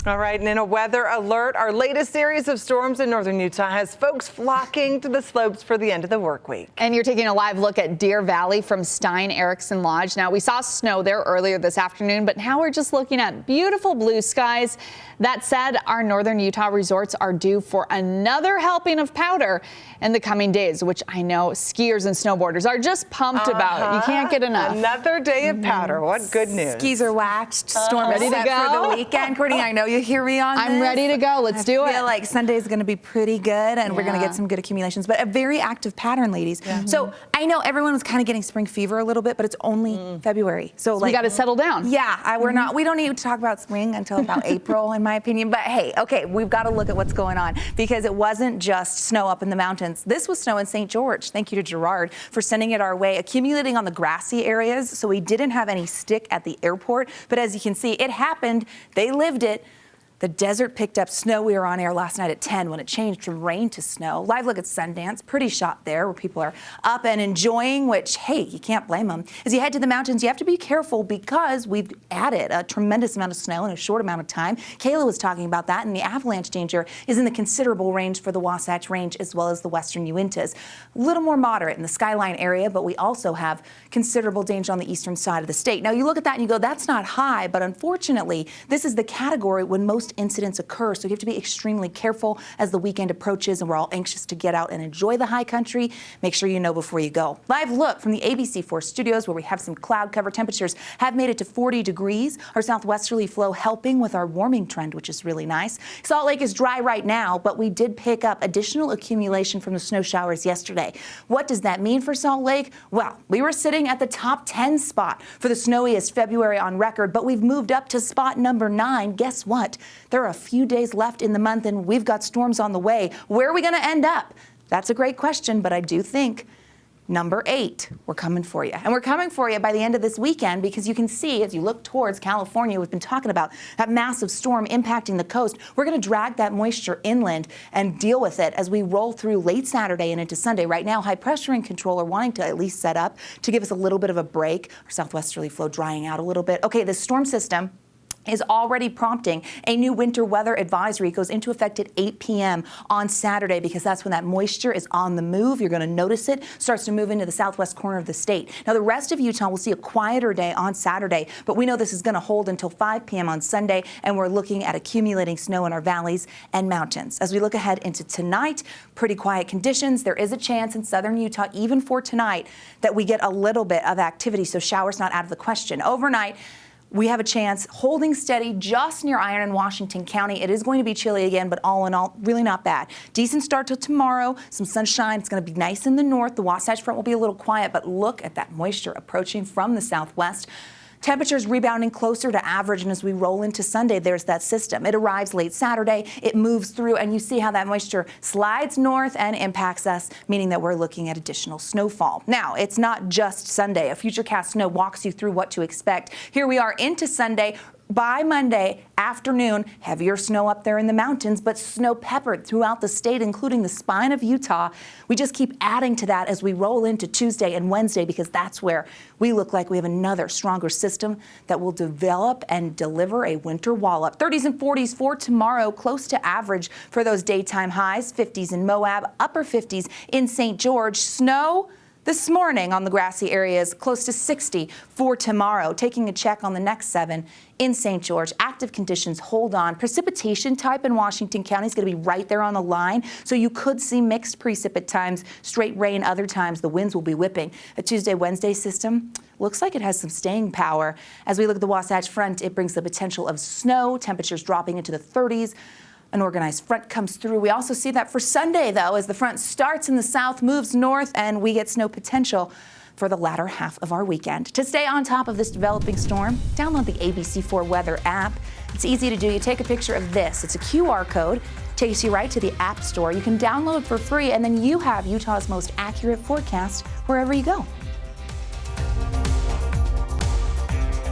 All right, and in a weather alert, our latest series of storms in northern Utah has folks flocking to the slopes for the end of the work week. And you're taking a live look at Deer Valley from Stein Erickson Lodge. Now, we saw snow there earlier this afternoon, but now we're just looking at beautiful blue skies. That said, our northern Utah resorts are due for another helping of powder in the coming days, which I know skiers and snowboarders are just pumped about. You can't get enough. Another day of powder. What good news. Skis are waxed. Storm Ready to set go? for the weekend. Courtney, I know you hear me on this. I'm ready to go. Let's do it. I feel like Sunday is going to be pretty good, and we're going to get some good accumulations, but a very active pattern, ladies. So I know everyone was kind of getting spring fever a little bit, but it's only February. So we got to settle down. Yeah, we don't need to talk about spring until about April, in my opinion. But hey, okay, we've got to look at what's going on, because it wasn't just snow up in the mountains. This was snow in St. George. Thank you to Gerard for sending it our way, accumulating on the grassy areas. So we didn't have any stick at the airport, but as you can see, it happened. They lived it. The desert picked up snow. We were on air last night at 10 when it changed from rain to snow. Live look at Sundance, pretty shot there where people are up and enjoying, which, hey, you can't blame them. As you head to the mountains, you have to be careful because we've added a tremendous amount of snow in a short amount of time. Kayla was talking about that, and the avalanche danger is in the considerable range for the Wasatch Range as well as the western Uintas. A little more moderate in the Skyline area, but we also have considerable danger on the eastern side of the state. Now, you look at that and you go, that's not high, but unfortunately, this is the category when most incidents occur, so you have to be extremely careful as the weekend approaches, and we're all anxious to get out and enjoy the high country. Make sure you know before you go. Live look from the ABC4 studios, where we have some cloud cover. Temperatures have made it to 40 degrees. Our southwesterly flow helping with our warming trend, which is really nice. Salt Lake is dry right now, but we did pick up additional accumulation from the snow showers yesterday. What does that mean for Salt Lake? Well, we were sitting at the top 10 spot for the snowiest February on record, but we've moved up to spot number 9. Guess what? There are a few days left in the month, and we've got storms on the way. Where are we going to end up? That's a great question, but I do think number 8, we're coming for you. And we're coming for you by the end of this weekend, because you can see as you look towards California, we've been talking about that massive storm impacting the coast. We're going to drag that moisture inland and deal with it as we roll through late Saturday and into Sunday. Right now, high pressure and control are wanting to at least set up to give us a little bit of a break. Our southwesterly flow drying out a little bit. Okay, this storm system is already prompting a new winter weather advisory. It goes into effect at 8 p.m. on Saturday, because that's when that moisture is on the move. You're going to notice it starts to move into the southwest corner of the state. Now, the rest of Utah will see a quieter day on Saturday, but we know this is going to hold until 5 p.m. on Sunday, and we're looking at accumulating snow in our valleys and mountains. As we look ahead into tonight, pretty quiet conditions. There is a chance in southern Utah, even for tonight, that we get a little bit of activity, so showers not out of the question. Overnight, we have a chance holding steady just near Iron and Washington County. It is going to be chilly again, but all in all, really not bad. Decent start till tomorrow. Some sunshine. It's going to be nice in the north. The Wasatch Front will be a little quiet, but look at that moisture approaching from the southwest. Temperatures rebounding closer to average, and as we roll into Sunday, there's that system. It arrives late Saturday, it moves through, and you see how that moisture slides north and impacts us, meaning that we're looking at additional snowfall. Now, it's not just Sunday. A Futurecast Snow walks you through what to expect. Here we are into Sunday. By Monday afternoon, heavier snow up there in the mountains, but snow peppered throughout the state, including the spine of Utah. We just keep adding to that as we roll into Tuesday and Wednesday, because that's where we look like we have another stronger system that will develop and deliver a winter wallop. 30s and 40s for tomorrow, close to average for those daytime highs. 50s in Moab, upper 50s in St. George. Snow this morning on the grassy areas, close to 60 for tomorrow. Taking a check on the next 7 in St. George. Active conditions hold on. Precipitation type in Washington County is going to be right there on the line, so you could see mixed precip times, straight rain other times. The winds will be whipping. A Tuesday-Wednesday system looks like it has some staying power. As we look at the Wasatch Front, it brings the potential of snow, temperatures dropping into the 30s. An organized front comes through. We also see that for Sunday, though, as the front starts in the south, moves north, and we get snow potential for the latter half of our weekend. To stay on top of this developing storm, download the ABC4 Weather app. It's easy to do. You take a picture of this. It's a QR code. Takes you right to the App Store. You can download for free, and then you have Utah's most accurate forecast wherever you go.